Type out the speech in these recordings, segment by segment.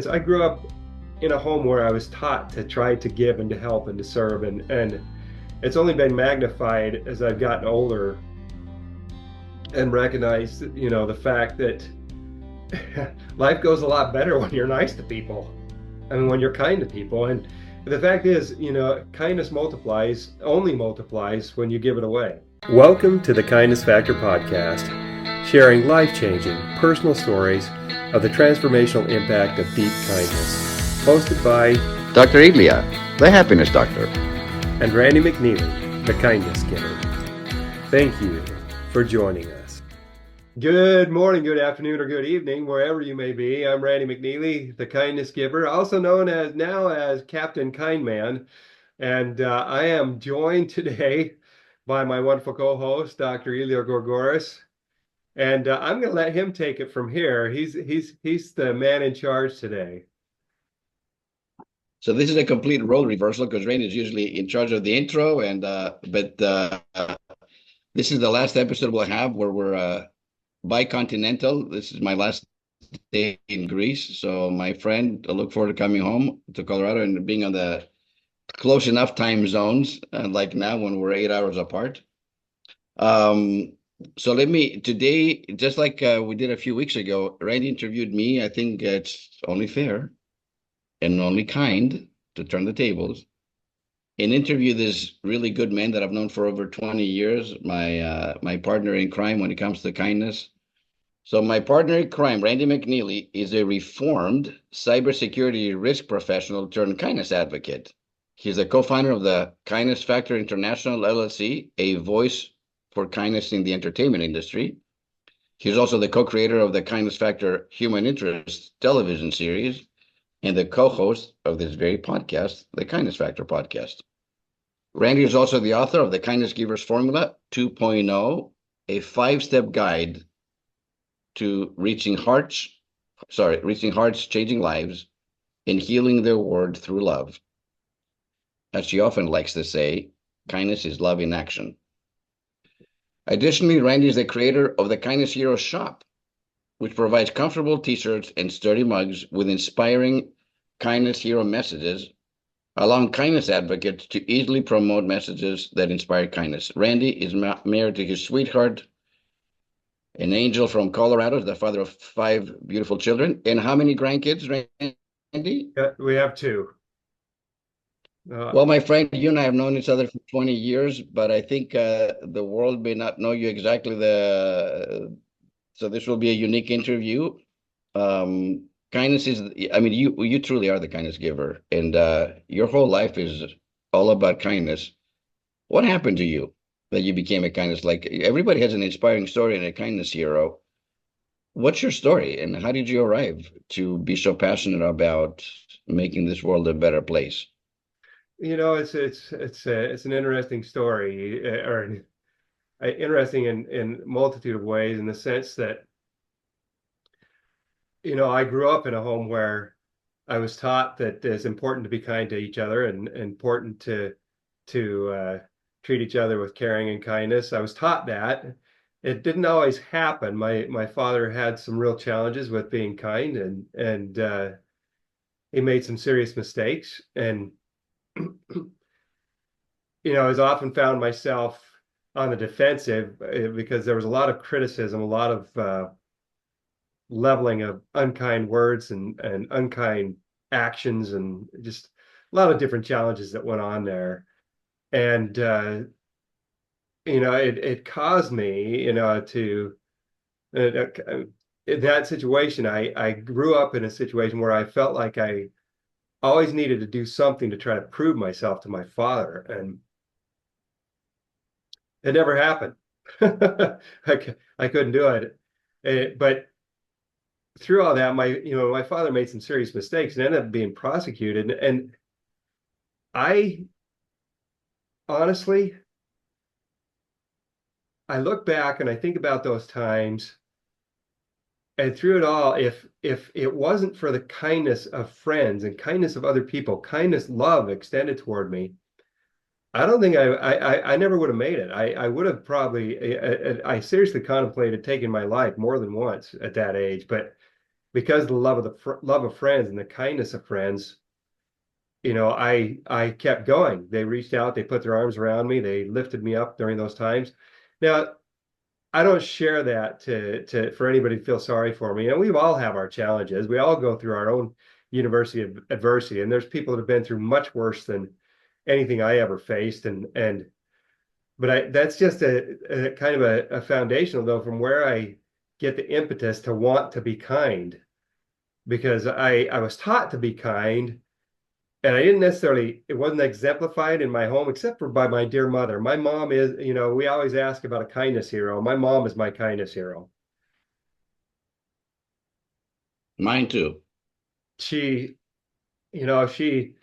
I grew up in a home where I was taught to try to give and to help and to serve, and it's only been magnified as I've gotten older and recognized, the fact that life goes a lot better when you're nice to people. I mean, when you're kind to people. And the fact is, kindness only multiplies when you give it away. Welcome to the Kindness Factor podcast, sharing life-changing personal stories of the transformational impact of deep kindness. Hosted by Dr. Elia, the happiness doctor, and Randy McNeely, the kindness giver. Thank you for joining us. Good morning, good afternoon, or good evening, wherever you may be. I'm Randy McNeely, the kindness giver, also known as Captain Kindman. And I am joined today by my wonderful co-host, Dr. Elia Gourgouris. And I'm going to let him take it from here. He's the man in charge today. So this is a complete role reversal because Randy is usually in charge of the intro, and but this is the last episode we'll have where we're bicontinental. This is my last day in Greece, so my friend, I look forward to coming home to Colorado and being on the close enough time zones, like now when we're 8 hours apart. So today, just like we did a few weeks ago, Randy interviewed me. I think it's only fair and only kind to turn the tables and interview this really good man that I've known for over 20 years, my partner in crime when it comes to kindness. So my partner in crime, Randy McNeely, is a reformed cybersecurity risk professional turned kindness advocate. He's a co-founder of the Kindness Factor International LLC, a voice for kindness in the entertainment industry. He's also the co-creator of the Kindness Factor Human Interest television series and the co-host of this very podcast, the Kindness Factor podcast. Randy is also the author of the Kindness Giver's Formula 2.0, a 5-step guide to reaching hearts, changing lives, and healing their world through love. As she often likes to say, kindness is love in action. Additionally, Randy is the creator of the Kindness Hero Shop, which provides comfortable t-shirts and sturdy mugs with inspiring kindness hero messages, allowing kindness advocates to easily promote messages that inspire kindness. Randy is married to his sweetheart, an angel from Colorado, the father of 5 beautiful children. And how many grandkids, Randy? We have 2. Well, my friend, you and I have known each other for 20 years, but I think the world may not know you exactly. So this will be a unique interview. Kindness is, I mean, you truly are the kindness giver, and your whole life is all about kindness. What happened to you that you became a kindness? Like everybody has an inspiring story and a kindness hero. What's your story, and how did you arrive to be so passionate about making this world a better place? It's an interesting story, or interesting in multitude of ways, in the sense that I grew up in a home where I was taught that it's important to be kind to each other and important to treat each other with caring and kindness. I was taught that. It didn't always happen. My father had some real challenges with being kind, and he made some serious mistakes. And I was often found myself on the defensive because there was a lot of criticism, a lot of leveling of unkind words and unkind actions, and just a lot of different challenges that went on there. And it caused me, to in that situation. I grew up in a situation where I felt like I always needed to do something to try to prove myself to my father, and it never happened. I couldn't do it. But through all that, my father made some serious mistakes and ended up being prosecuted. And I honestly, I look back and I think about those times, and through it all, if it wasn't for the kindness of friends and kindness of other people, kindness, love extended toward me, I don't think I never would have made it. I would have probably, I seriously contemplated taking my life more than once at that age, but because of the love of friends and the kindness of friends, I kept going. They reached out, they put their arms around me, they lifted me up during those times. Now, I don't share that to for anybody to feel sorry for me. And we all have our challenges. We all go through our own university of adversity, and there's people that have been through much worse than anything I ever faced. But that's just a kind of a foundational though from where I get the impetus to want to be kind because I was taught to be kind and I didn't necessarily, it wasn't exemplified in my home except for by my dear mother. My mom is, we always ask about a kindness hero. My mom is my kindness hero. Mine too. She, you know, she,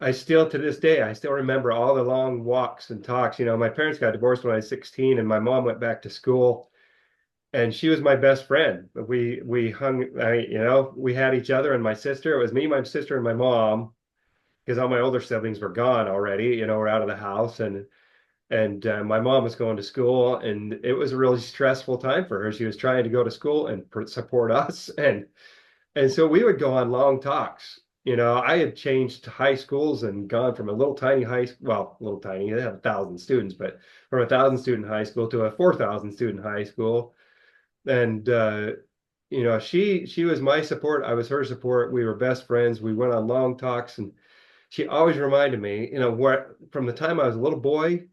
I still to this day, I still remember all the long walks and talks. My parents got divorced when I was 16 and my mom went back to school and she was my best friend. We hung, we had each other and my sister. It was me, my sister, and my mom because all my older siblings were gone already. We're out of the house and my mom was going to school and it was a really stressful time for her. She was trying to go to school and support us and so we would go on long talks. I had changed high schools and gone from a little tiny well, a little tiny, they have 1,000 students, but from 1,000 student high school to a 4,000 student high school. And she was my support. I was her support. We were best friends. We went on long talks and she always reminded me, where from the time I was a little boy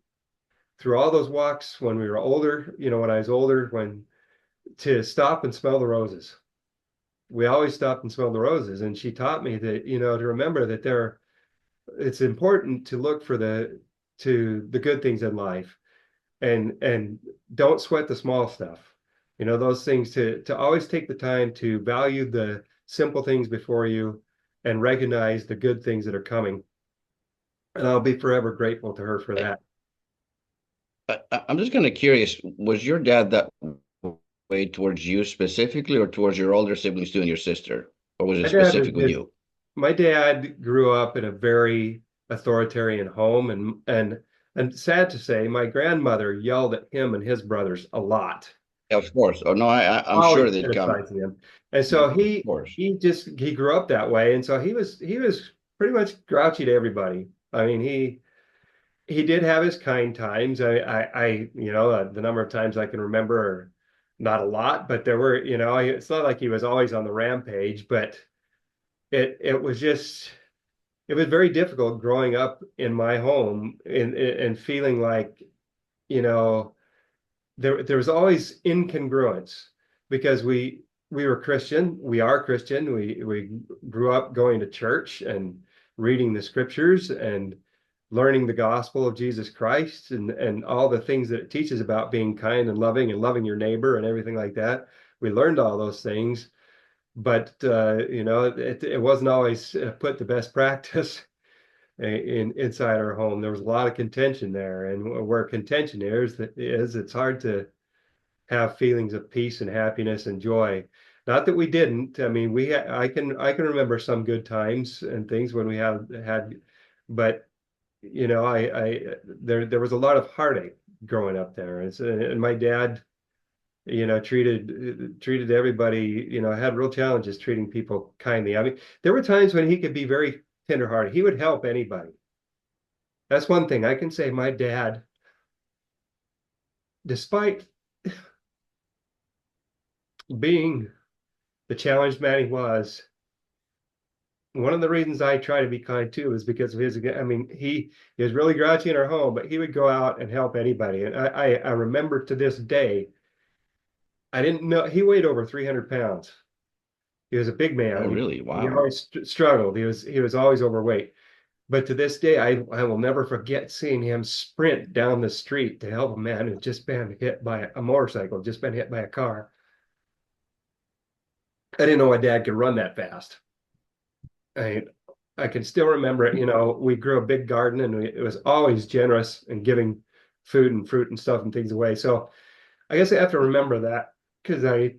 through all those walks when we were older, when I was older, when to stop and smell the roses. We always stopped and smelled the roses. And she taught me that, to remember that it's important to look for the good things in life and don't sweat the small stuff. Those things to always take the time to value the simple things before you and recognize the good things that are coming. And I'll be forever grateful to her for that. I'm just kind of curious, was your dad that way towards you specifically or towards your older siblings too and your sister? Or was it My dad was specific with just you? my dad grew up in a very authoritarian home and sad to say, my grandmother yelled at him and his brothers a lot, Of course. Oh no, I'm always sure they'd come. criticizing him. And Yeah, so of course. he grew up that way. And so he was pretty much grouchy to everybody. I mean, he did have his kind times. The number of times I can remember are not a lot, but there were, it's not like he was always on the rampage, but it was just it was very difficult growing up in my home and feeling like, you know, there was always incongruence because we were Christian, we are Christian, we grew up going to church and reading the scriptures and learning the gospel of Jesus Christ and all the things that it teaches about being kind and loving your neighbor and everything like that. We learned all those things, but it wasn't always put to best practice inside our home. There was a lot of contention there, and where contention is it's hard to have feelings of peace and happiness and joy. Not that we didn't. I mean, I can remember some good times and things when we had, but there was a lot of heartache growing up there, and my dad, treated everybody, had real challenges treating people kindly. I mean, there were times when he could be very tenderhearted. He would help anybody. That's one thing I can say. My dad, despite being the challenged man he was, one of the reasons I try to be kind too is because of his. I mean, he was really grouchy in our home, but he would go out and help anybody. And I remember to this day, I didn't know he weighed over 300 pounds. He was a big Oh, man. really? He Wow. always struggled. He was always overweight. But to this day, I will never forget seeing him sprint down the street to help a man who'd just been hit by a motorcycle, just been hit by a car. I didn't know my dad could run that fast. I I can still remember it. We grew a big garden and it was always generous and giving food and fruit and stuff and things away. So I guess I have to remember that because I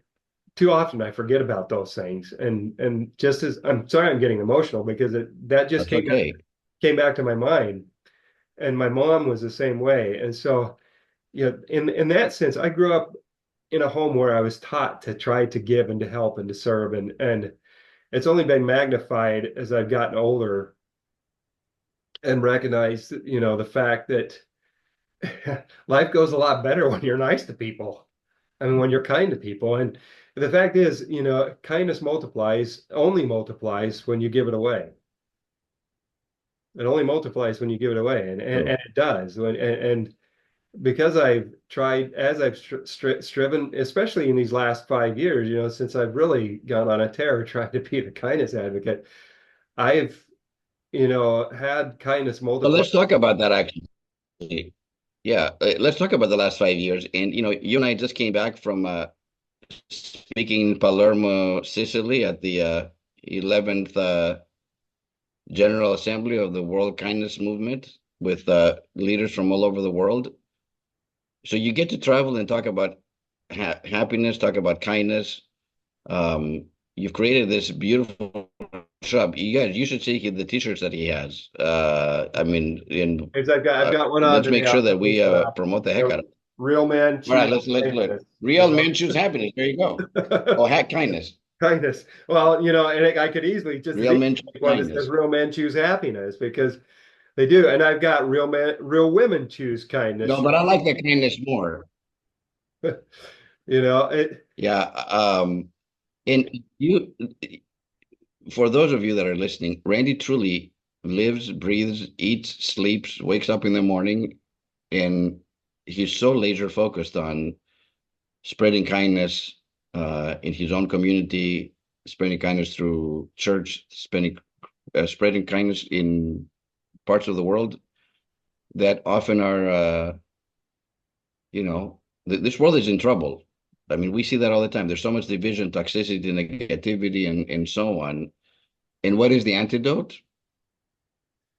too often I forget about those things. And just as I'm sorry, I'm getting emotional because that just That's okay. came back to my mind. And my mom was the same way. And so, in that sense, I grew up in a home where I was taught to try to give and to help and to serve, and it's only been magnified as I've gotten older and recognized, the fact that life goes a lot better when you're nice to people. I mean, when you're kind to people. And the fact is, kindness only multiplies when you give it away. It only multiplies when you give it away. And it does. And because I've tried, as I've striven, especially in these last 5 years, since I've really gone on a tear trying to be the kindness advocate, I've, had kindness Well, multiply. let's talk about that actually. Yeah, let's talk about the last 5 years. And you and I just came back from speaking in Palermo, Sicily, at the 11th General Assembly of the World Kindness Movement with leaders from all over the world. So you get to travel and talk about happiness, talk about kindness. You've created this beautiful shop. You should see the t-shirts that he has. I mean, I've got one on let's today. make I'll sure that put we this up. promote the heck out of it. Real man All right, choose let's look. kindness. Real men choose happiness. There you go. Oh, kindness. Kindness. Well, and I could easily just as Real easily men choose make one that says kindness. real men choose happiness because they do. And I've got real women choose kindness. No, but I like the kindness more. It. Yeah. And you, for those of you that are listening, Randy truly lives, breathes, eats, sleeps, wakes up in the morning, and he's so laser focused on spreading kindness in his own community, spreading kindness through church, spreading kindness in parts of the world that often are, this world is in trouble. I mean, we see that all the time. There's so much division, toxicity, negativity, and so on. And what is the antidote?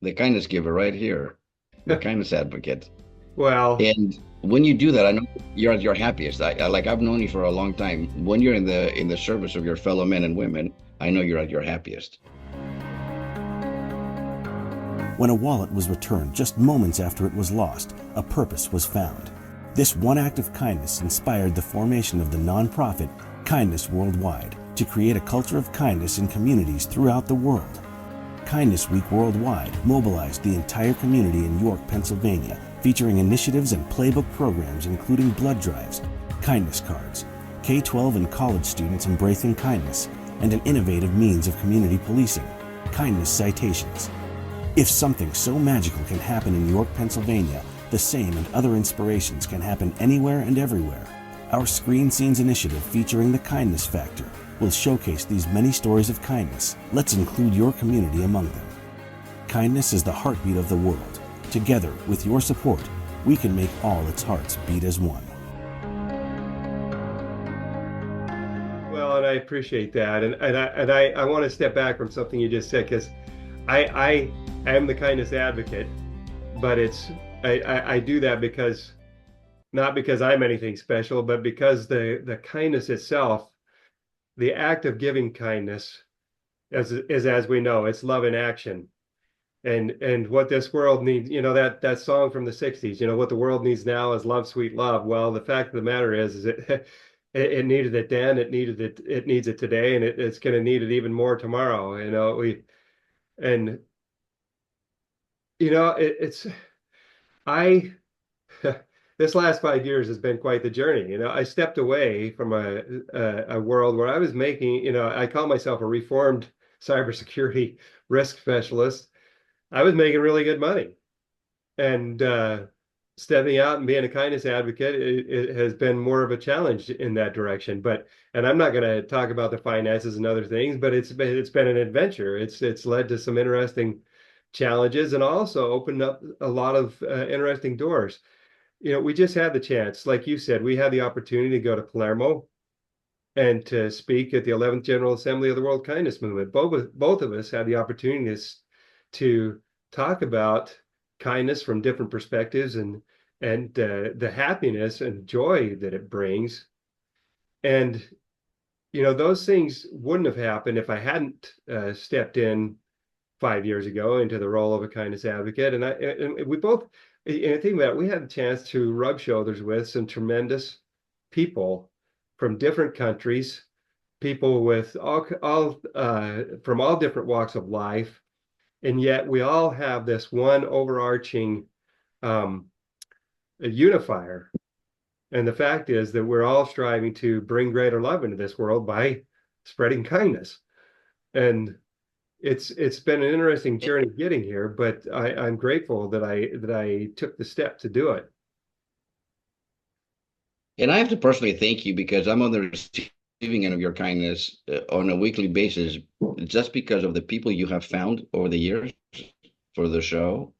The kindness giver right here, the kindness advocate. Well, And when you do that, I know you're at your happiest. I've known you for a long time. When you're in the service of your fellow men and women, I know you're at your happiest. When a wallet was returned just moments after it was lost, a purpose was found. This one act of kindness inspired the formation of the nonprofit Kindness Worldwide to create a culture of kindness in communities throughout the world. Kindness Week Worldwide mobilized the entire community in York, Pennsylvania, featuring initiatives and playbook programs including blood drives, kindness cards, K-12 and college students embracing kindness, and an innovative means of community policing, kindness citations. If something so magical can happen in York, Pennsylvania, the same and other inspirations can happen anywhere and everywhere. Our Screen Scenes initiative featuring the Kindness Factor will showcase these many stories of kindness. Let's include your community among them. Kindness is the heartbeat of the world. Together, with your support, we can make all its hearts beat as one. well, and I appreciate that. And I want to step back from something you just said because I am the kindness advocate, but I do that because not because I'm anything special, but because the kindness itself, the act of giving kindness, as we know, it's love in action. And what this world needs, that song from the 60s, what the world needs now is love, sweet love. Well, the fact of the matter is it needed it then, it needs it today, and it's going to need it even more tomorrow. And it's I this last 5 years has been quite the journey. I stepped away from a world where I was making, I call myself a reformed cybersecurity risk specialist. I was making really good money. And stepping out and being a kindness advocate, it has been more of a challenge in that direction. And I'm not going to talk about the finances and other things, but it's been an adventure. It's led to some interesting challenges and also opened up a lot of interesting doors. We just had the chance, like you said, we had the opportunity to go to Palermo and to speak at the 11th General Assembly of the World Kindness Movement. Both of us had the opportunities to talk about kindness from different perspectives and the happiness and joy that it brings. And those things wouldn't have happened if I hadn't stepped in 5 years ago into the role of a kindness advocate. And we both, and think about it, we had a chance to rub shoulders with some tremendous people from different countries, people with all from all different walks of life, and yet we all have this one overarching um, unifier. And the fact is that we're all striving to bring greater love into this world by spreading kindness. And it's been an interesting journey getting here, but I'm grateful that I took the step to do it. And I have to personally thank you because I'm on the receiving end of your kindness on a weekly basis, just because of the people you have found over the years for the show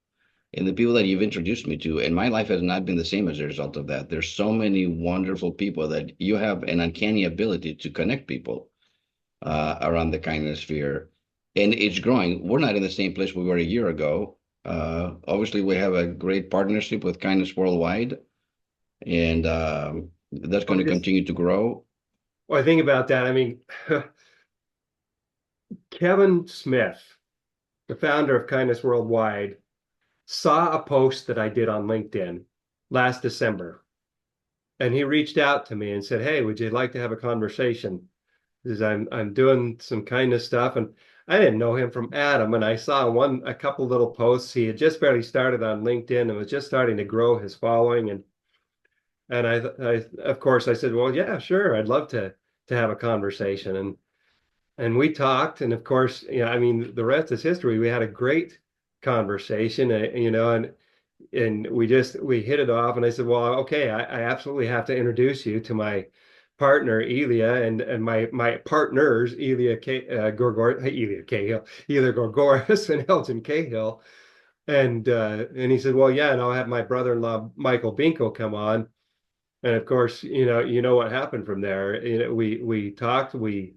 and the people that you've introduced me to. And my life has not been the same as a result of that. There's so many wonderful people that you have an uncanny ability to connect people around the kindness sphere. And it's growing. We're not in the same place we were a year ago. Obviously, we have a great partnership with Kindness Worldwide, and that's going to continue to grow. Well, I think about that. I mean, Kevin Smith, the founder of Kindness Worldwide, saw a post that I did on LinkedIn last December. And he reached out to me and said, "Hey, would you like to have a conversation? Because I'm doing some kindness stuff." And I didn't know him from Adam. And I saw a couple little posts. He had just barely started on LinkedIn and was just starting to grow his following. And I of course I said, "Well, yeah, sure. I'd love to have a conversation." And we talked, and of course, I mean, the rest is history. We had a great conversation, and we hit it off. And I said, "Well, okay, I absolutely have to introduce you to my partner Elia and my partners Elia Gourgouris and Elton Cahill." And he said, "Well, yeah, and I'll have my brother-in-law Michael Binko come on." And of course, what happened from there. We talked, we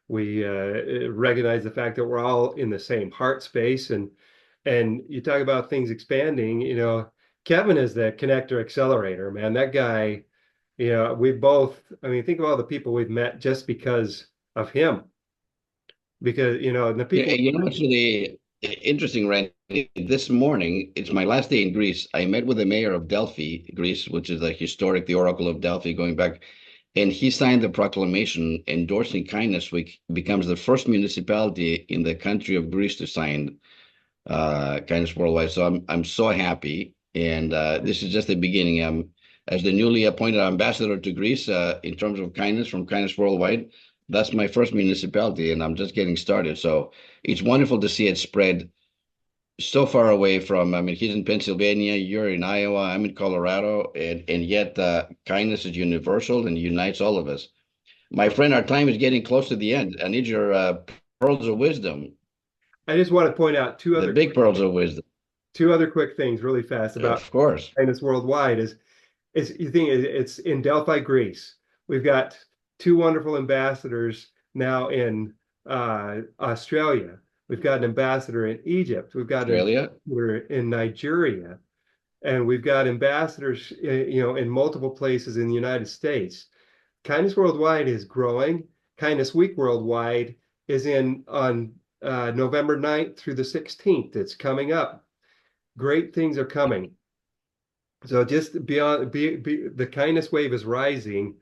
recognize the fact that we're all in the same heart space, and you talk about things expanding. Kevin is the connector accelerator, man. That guy, we both, I mean, think of all the people we've met just because of him. Because, and the people. It's really interesting, Randy. This morning, it's my last day in Greece. I met with the mayor of Delphi, Greece, which is the Oracle of Delphi going back. And he signed the proclamation endorsing Kindness Week, becomes the first municipality in the country of Greece to sign Kindness Worldwide. So I'm so happy. And this is just the beginning. As the newly appointed ambassador to Greece in terms of kindness from Kindness Worldwide. That's my first municipality, and I'm just getting started. So it's wonderful to see it spread so far away from, I mean, he's in Pennsylvania, you're in Iowa, I'm in Colorado, and yet kindness is universal and unites all of us. My friend, our time is getting close to the end. I need your pearls of wisdom. I just want to point out the big pearls of wisdom. Two other quick things really fast about of course. Kindness Worldwide is you think it's in Delphi, Greece. We've got two wonderful ambassadors now in Australia. We've got an ambassador in Egypt. We've got Australia. an ambassador in Nigeria, and we've got ambassadors, in multiple places in the United States. Kindness Worldwide is growing. Kindness Week Worldwide is on November 9th through the 16th. It's coming up. Great things are coming. So just the kindness wave is rising,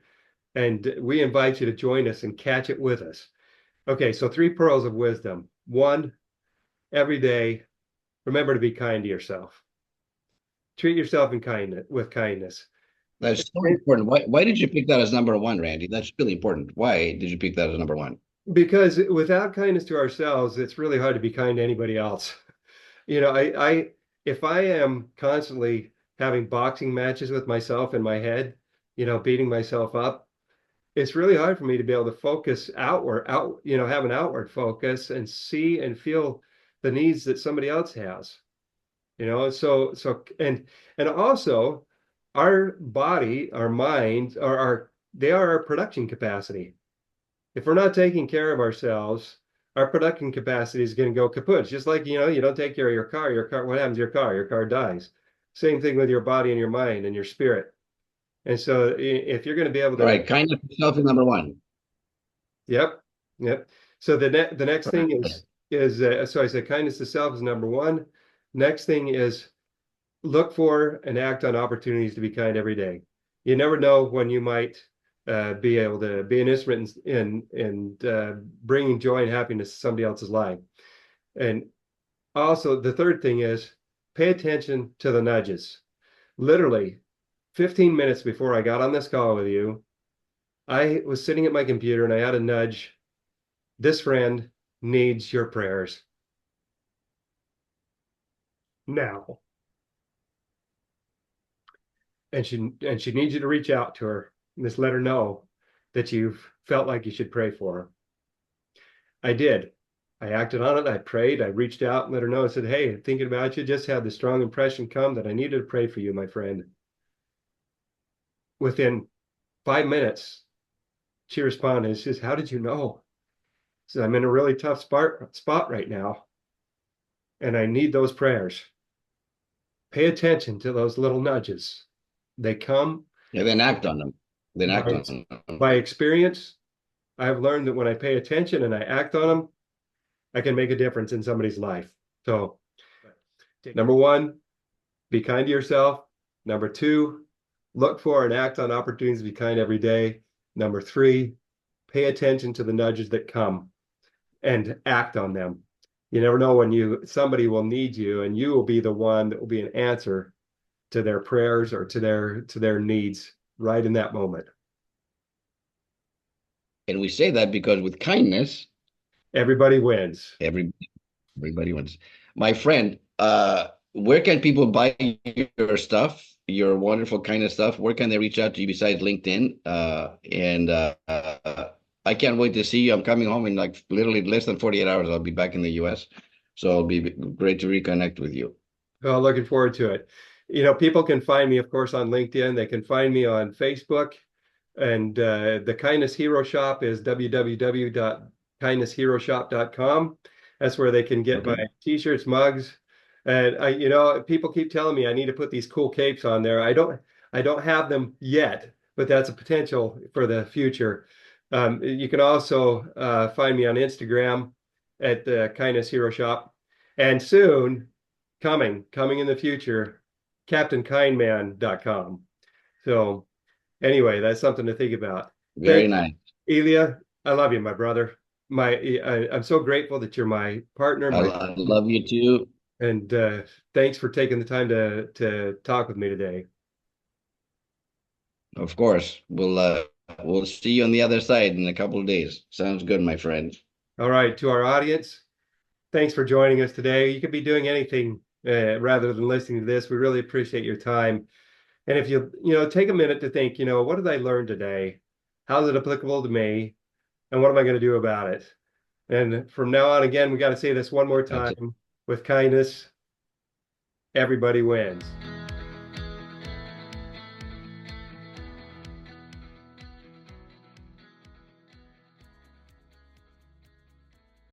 and we invite you to join us and catch it with us. Okay, so 3 pearls of wisdom. 1, every day, remember to be kind to yourself. Treat yourself with kindness. That's so important. Why did you pick that as number 1, Randy? That's really important. Why did you pick that as number 1? Because without kindness to ourselves, it's really hard to be kind to anybody else. If I am constantly having boxing matches with myself in my head, beating myself up, it's really hard for me to be able to focus have an outward focus and see and feel the needs that somebody else has. And also our body, our mind, they are our production capacity. If we're not taking care of ourselves, our production capacity is going to go kaput. Just like, you don't take care of your car, what happens to your car? Your car dies. Same thing with your body and your mind and your spirit. And so if you're going to be able to... Right, kindness to self is number 1. Yep. So the next thing so I said kindness to self is number 1. Next thing is look for and act on opportunities to be kind every day. You never know when you might be able to be an instrument in bringing joy and happiness to somebody else's life. And also, the third thing is pay attention to the nudges. Literally, 15 minutes before I got on this call with you, I was sitting at my computer and I had a nudge. This friend needs your prayers now. And she needs you to reach out to her and just let her know that you've felt like you should pray for her. I did. I acted on it. I prayed. I reached out and let her know. I said, hey, thinking about you, just had the strong impression come that I needed to pray for you, my friend. Within 5 minutes, she responded. She says, how did you know? She said, I'm in a really tough spot right now, and I need those prayers. Pay attention to those little nudges. They come. Yeah, then act on them. Then act on them. By experience, I've learned that when I pay attention and I act on them, I can make a difference in somebody's life. So, number one, be kind to yourself. Number two, look for and act on opportunities to be kind every day. Number three, pay attention to the nudges that come and act on them. You never know when somebody will need you, and you will be the one that will be an answer to their prayers or to their needs right in that moment. And we say that because with kindness, everybody wins. Everybody wins. My friend, where can people buy your stuff, your wonderful kindness stuff? Where can they reach out to you besides LinkedIn? I can't wait to see you. I'm coming home in like literally less than 48 hours. I'll be back in the US. So it'll be great to reconnect with you. Well, looking forward to it. People can find me, of course, on LinkedIn. They can find me on Facebook. And the Kindness Hero Shop is www.kindnessheroshop.com. That's where they can get my t-shirts, mugs. And people keep telling me I need to put these cool capes on there. I don't have them yet, but that's a potential for the future. You can also find me on Instagram at the Kindness Hero Shop, and soon coming in the future, CaptainKindman.com. So anyway, that's something to think about. Very nice. Elia, I love you, my brother. I'm so grateful that you're my partner. I love you too. And thanks for taking the time to talk with me today. Of course. We'll see you on the other side in a couple of days. Sounds good, my friend. All right. To our audience, thanks for joining us today. You could be doing anything rather than listening to this. We really appreciate your time. And if you take a minute to think, what did I learn today? How is it applicable to me? And what am I going to do about it? And from now on, again, we got to say this one more time. With kindness, everybody wins.